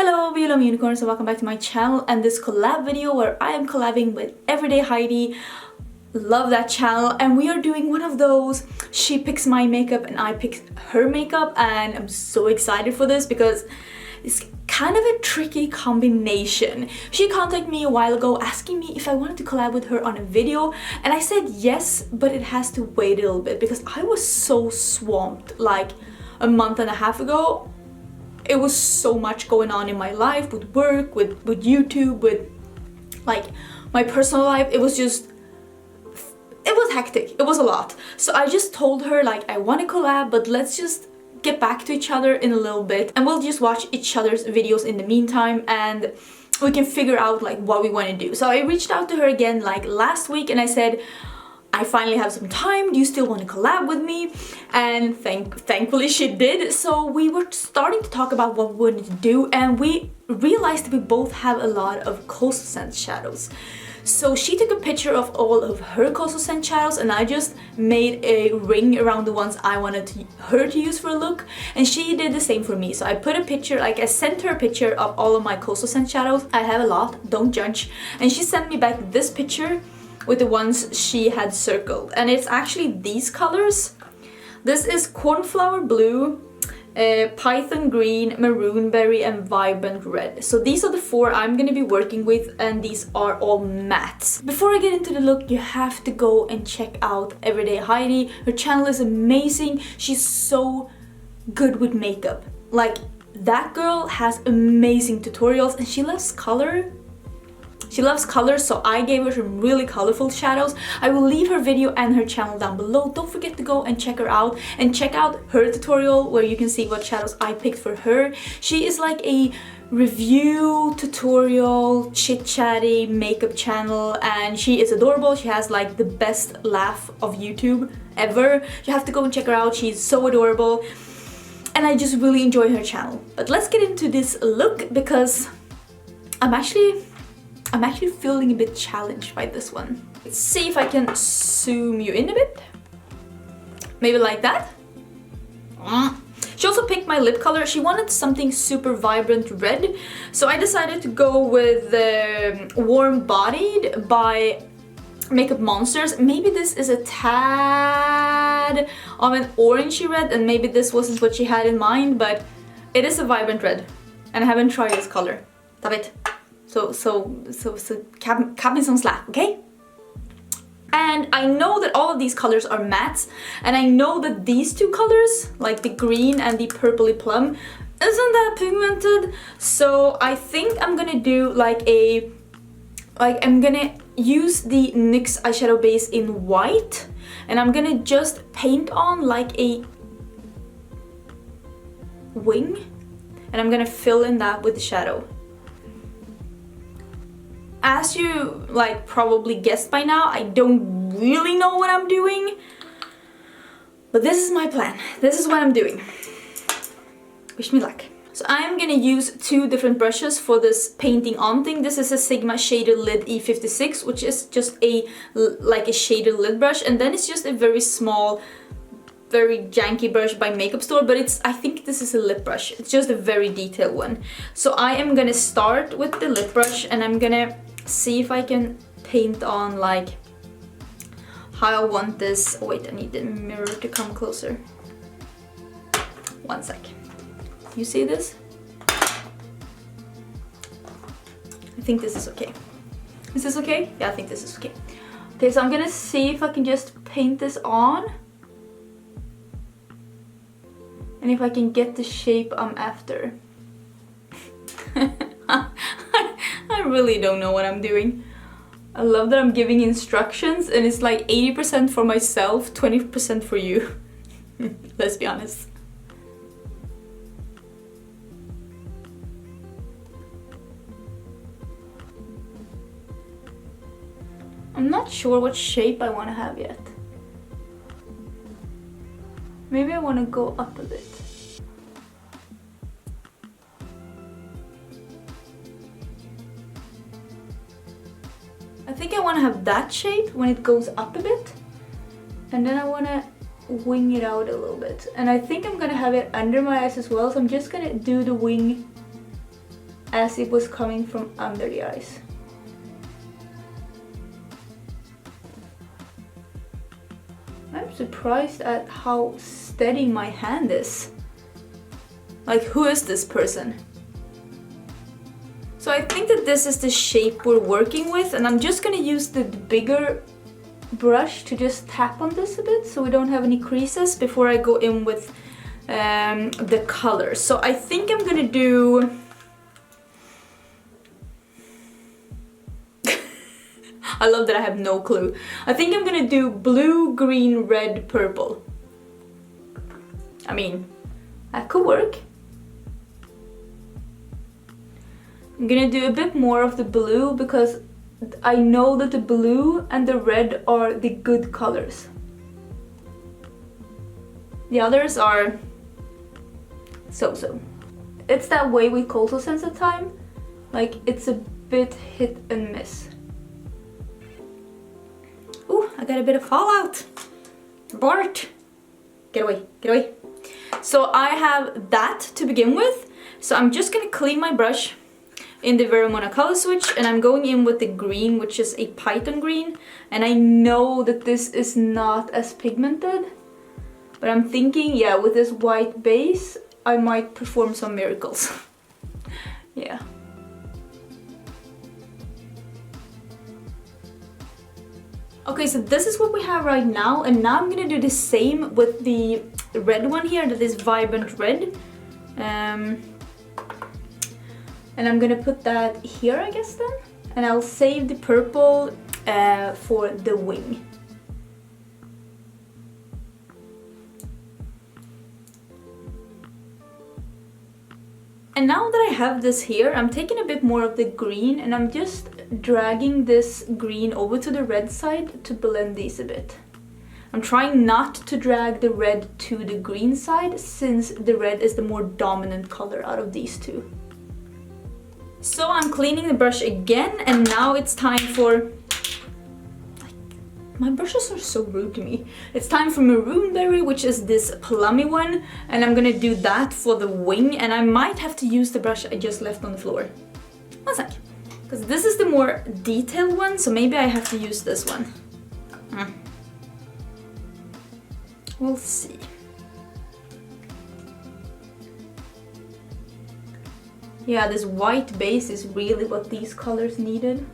Hello beautiful unicorns, and welcome back to my channel and this collab video where I am collabing with Everyday Heidi. Love that channel, and we are doing one of those she picks my makeup and I pick her makeup, and I'm so excited for this because it's kind of a tricky combination. She contacted me a while ago asking me if I wanted to collab with her on a video, and I said yes, but it has to wait a little bit because I was so swamped like a month and a half ago. It was so much going on in my life, with work, with YouTube, with like my personal life. It was hectic. It was a lot. So I just told her like, I want to collab, but let's just get back to each other in a little bit and we'll just watch each other's videos in the meantime and we can figure out like what we want to do. So I reached out to her again like last week and I said, I finally have some time, do you still want to collab with me? And thankfully she did. So we were starting to talk about what we wanted to do, and we realized that we both have a lot of coastal scent shadows. So she took a picture of all of her coastal scent shadows and I just made a ring around the ones I wanted her to use for a look, and she did the same for me. So I put a picture, like I sent her a picture of all of my coastal scent shadows. I have a lot, don't judge. And she sent me back this picture with the ones she had circled, and it's actually these colors. This is Cornflower Blue, Python Green, Maroon Berry, and Vibrant Red. So these are the four I'm gonna be working with, and these are all mattes. Before I get into the look, you have to go and check out Everyday Heidi. Her channel is amazing. She's so good with makeup. Like, that girl has amazing tutorials, and she loves color. She loves colors, so I gave her some really colorful shadows. I will leave her video and her channel down below. Don't forget to go and check her out, and check out her tutorial where you can see what shadows I picked for her. She is like a review, tutorial, chit-chatty makeup channel, and she is adorable. She has like the best laugh of YouTube ever. You have to go and check her out. She's so adorable, and I just really enjoy her channel. But let's get into this look because I'm actually feeling a bit challenged by this one. Let's see if I can zoom you in a bit. Maybe like that. She also picked my lip color. She wanted something super vibrant red, so I decided to go with Warm Bodied by Makeup Monsters. Maybe this is a tad of an orangey red, and maybe this wasn't what she had in mind, but it is a vibrant red, and I haven't tried this color. Stop it. So cut me some slack, okay? And I know that all of these colors are mattes, and I know that these two colors, like the green and the purpley plum, isn't that pigmented. So I think I'm gonna do I'm gonna use the NYX eyeshadow base in white, and I'm gonna just paint on like a wing, and I'm gonna fill in that with the shadow. As you like probably guessed by now, I don't really know what I'm doing, but this is my plan. This is what I'm doing. Wish me luck. So I'm gonna use two different brushes for this painting on thing. This is a Sigma Shader Lid E56, which is just a shader lid brush, and then it's just a very small, very janky brush by Makeup Store, but I think this is a lip brush. It's just a very detailed one. So I am gonna start with the lip brush, and I'm gonna see if I can paint on like how I want this. Oh, wait, I need the mirror to come closer. One sec. You see this? I think this is okay. Is this okay? Yeah, I think this is okay. Okay, so I'm gonna see if I can just paint this on, and if I can get the shape I'm after. I really don't know what I'm doing. I love that I'm giving instructions and it's like 80% for myself, 20% for you. Let's be honest. I'm not sure what shape I want to have yet. Maybe I want to go up a bit. I think I want to have that shape when it goes up a bit, and then I want to wing it out a little bit. And I think I'm gonna have it under my eyes as well, so I'm just gonna do the wing as it was coming from under the eyes. I'm surprised at how steady my hand is. Like, who is this person? So I think that this is the shape we're working with, and I'm just gonna use the bigger brush to just tap on this a bit so we don't have any creases before I go in with the color. So I think I'm gonna do... I love that I have no clue. I think I'm gonna do blue, green, red, purple. I mean, that could work. I'm gonna do a bit more of the blue because I know that the blue and the red are the good colors. The others are so-so. It's that way with Kohl Sense at time. Like, it's a bit hit and miss. Ooh, I got a bit of fallout. Bart! Get away, get away. So I have that to begin with. So I'm just gonna clean my brush in the Veromona color switch, and I'm going in with the green, which is a Python green. And I know that this is not as pigmented, but I'm thinking, yeah, with this white base, I might perform some miracles. Yeah. Okay, so this is what we have right now, and now I'm gonna do the same with the red one here, that is vibrant red. And I'm gonna put that here, I guess, then. And I'll save the purple for the wing. And now that I have this here, I'm taking a bit more of the green and I'm just dragging this green over to the red side to blend these a bit. I'm trying not to drag the red to the green side, since the red is the more dominant color out of these two. So I'm cleaning the brush again, and now it's time for... My brushes are so rude to me. It's time for Maroon Berry, which is this plummy one, and I'm gonna do that for the wing, and I might have to use the brush I just left on the floor. One sec. Because this is the more detailed one, so maybe I have to use this one. We'll see. Yeah, this white base is really what these colors needed.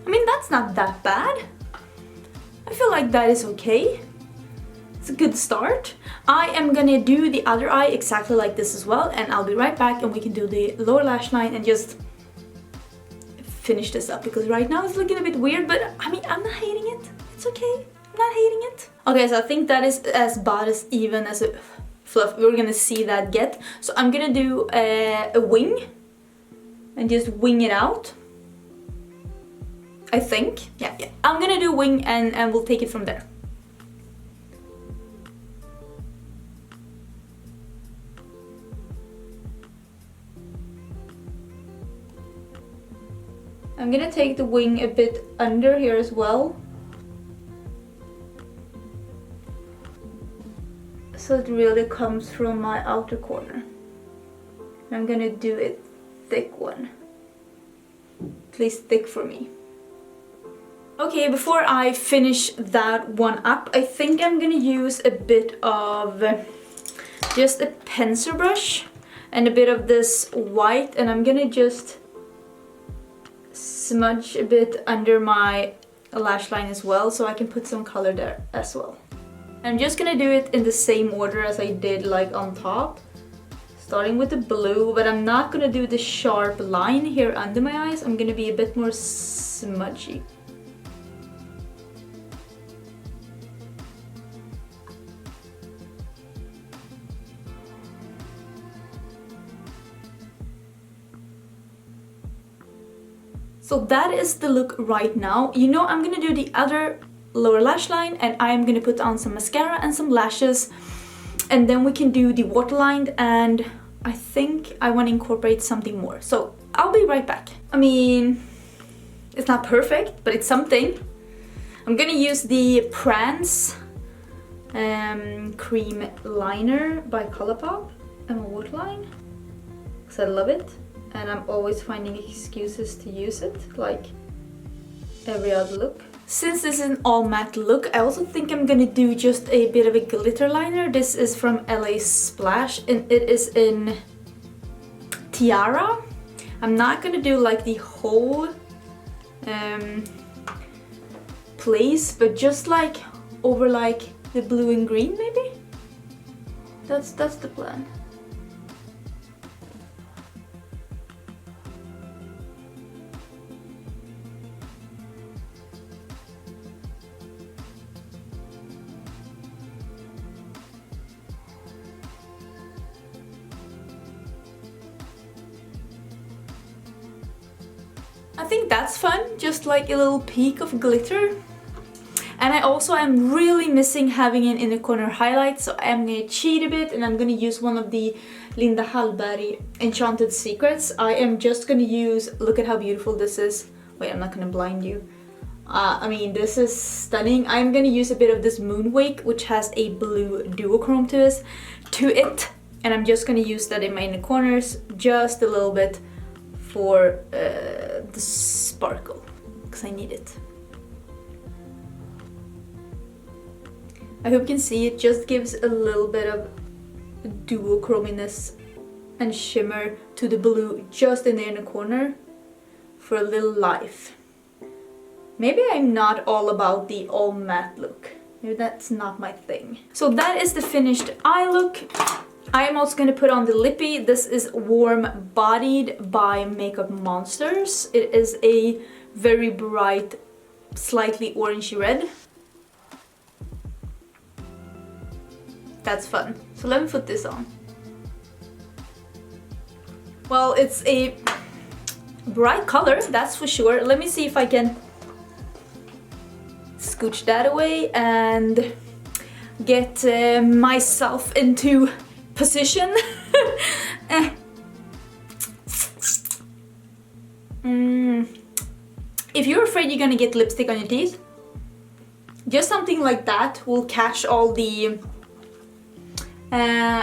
I mean, that's not that bad. I feel like that is okay. It's a good start. I am gonna do the other eye exactly like this as well, and I'll be right back and we can do the lower lash line and just finish this up, because right now it's looking a bit weird, but I mean, I'm not hating it. It's okay. I'm not hating it. Okay, so I think that is about as even as a fluff we're gonna see that get. So I'm gonna do a wing and just wing it out. I think. Yeah. I'm gonna do wing and we'll take it from there. I'm gonna take the wing a bit under here as well, so it really comes from my outer corner. I'm gonna do a thick one, at least thick for me. Okay, before I finish that one up, I think I'm gonna use a bit of just a pencil brush and a bit of this white, and I'm gonna just smudge a bit under my lash line as well, so I can put some color there as well. I'm just gonna do it in the same order as I did like on top, starting with the blue, but I'm not gonna do the sharp line here under my eyes. I'm gonna be a bit more smudgy. So that is the look right now. You know, I'm gonna do the other lower lash line, and I'm gonna put on some mascara and some lashes, and then we can do the waterline, and I think I want to incorporate something more. So I'll be right back. I mean, it's not perfect, but it's something. I'm gonna use the Prance Creme liner by Colourpop and my waterline because I love it and I'm always finding excuses to use it like every other look. Since this is an all matte look, I also think I'm gonna do just a bit of a glitter liner. This is from LA Splash and it is in Tiara. I'm not gonna do like the whole place, but just like over like the blue and green maybe? That's the plan. I think that's fun, just like a little peak of glitter. And I also am really missing having an inner corner highlight, so I'm gonna cheat a bit and I'm gonna use one of the Linda Hallberg Enchanted Secrets. I am just gonna use, look at how beautiful this is. Wait, I'm not gonna blind you. I mean, this is stunning. I'm gonna use a bit of this Moonwake, which has a blue duochrome to it. And I'm just gonna use that in my inner corners, just a little bit for the sparkle, because I need it. I hope you can see it just gives a little bit of duochrominess and shimmer to the blue just in the inner corner for a little life. Maybe I'm not all about the all matte look. Maybe that's not my thing. So that is the finished eye look. I am also going to put on the lippy. This is Warm Bodied by Makeup Monsters. It is a very bright, slightly orangey red. That's fun. So let me put this on. Well, it's a bright color, that's for sure. Let me see if I can scooch that away and get myself into position. If you're afraid you're gonna get lipstick on your teeth, just something like that will catch all the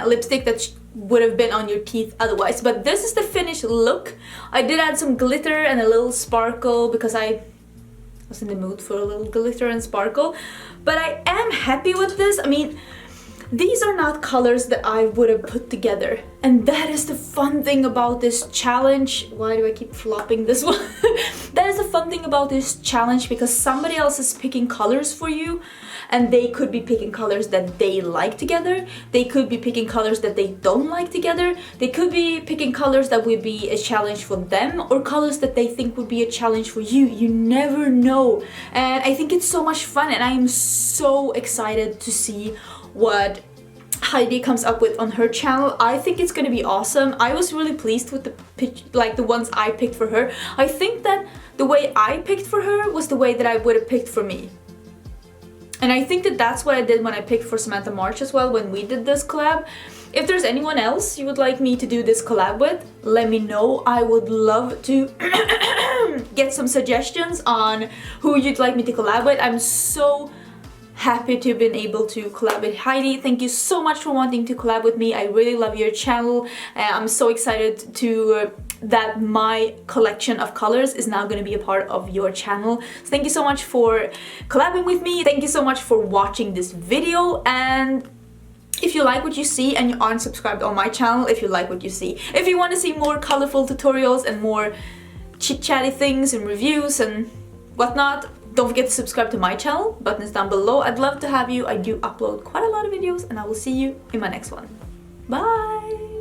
lipstick that would have been on your teeth otherwise. But this is the finished look. I did add some glitter and a little sparkle because I was in the mood for a little glitter and sparkle. But I am happy with this. I mean, these are not colors that I would have put together. And that is the fun thing about this challenge. Why do I keep flopping this one? That is the fun thing about this challenge, because somebody else is picking colors for you. And they could be picking colors that they like together. They could be picking colors that they don't like together. They could be picking colors that would be a challenge for them, or colors that they think would be a challenge for you. You never know. And I think it's so much fun, and I am so excited to see what Heidi comes up with on her channel. I think it's gonna be awesome. I was really pleased with the ones I picked for her. I think that the way I picked for her was the way that I would have picked for me. And I think that that's what I did when I picked for Samantha March as well, when we did this collab. If there's anyone else you would like me to do this collab with, let me know. I would love to get some suggestions on who you'd like me to collab with. I'm so happy to have been able to collab with Heidi. Thank you so much for wanting to collab with me. I really love your channel. I'm so excited to that my collection of colors is now going to be a part of your channel. So thank you so much for collabing with me. Thank you so much for watching this video. And if you like what you see and you aren't subscribed on my channel, if you like what you see, if you want to see more colorful tutorials and more chit-chatty things and reviews and whatnot, don't forget to subscribe to my channel. Button is down below. I'd love to have you. I do upload quite a lot of videos, and I will see you in my next one. Bye!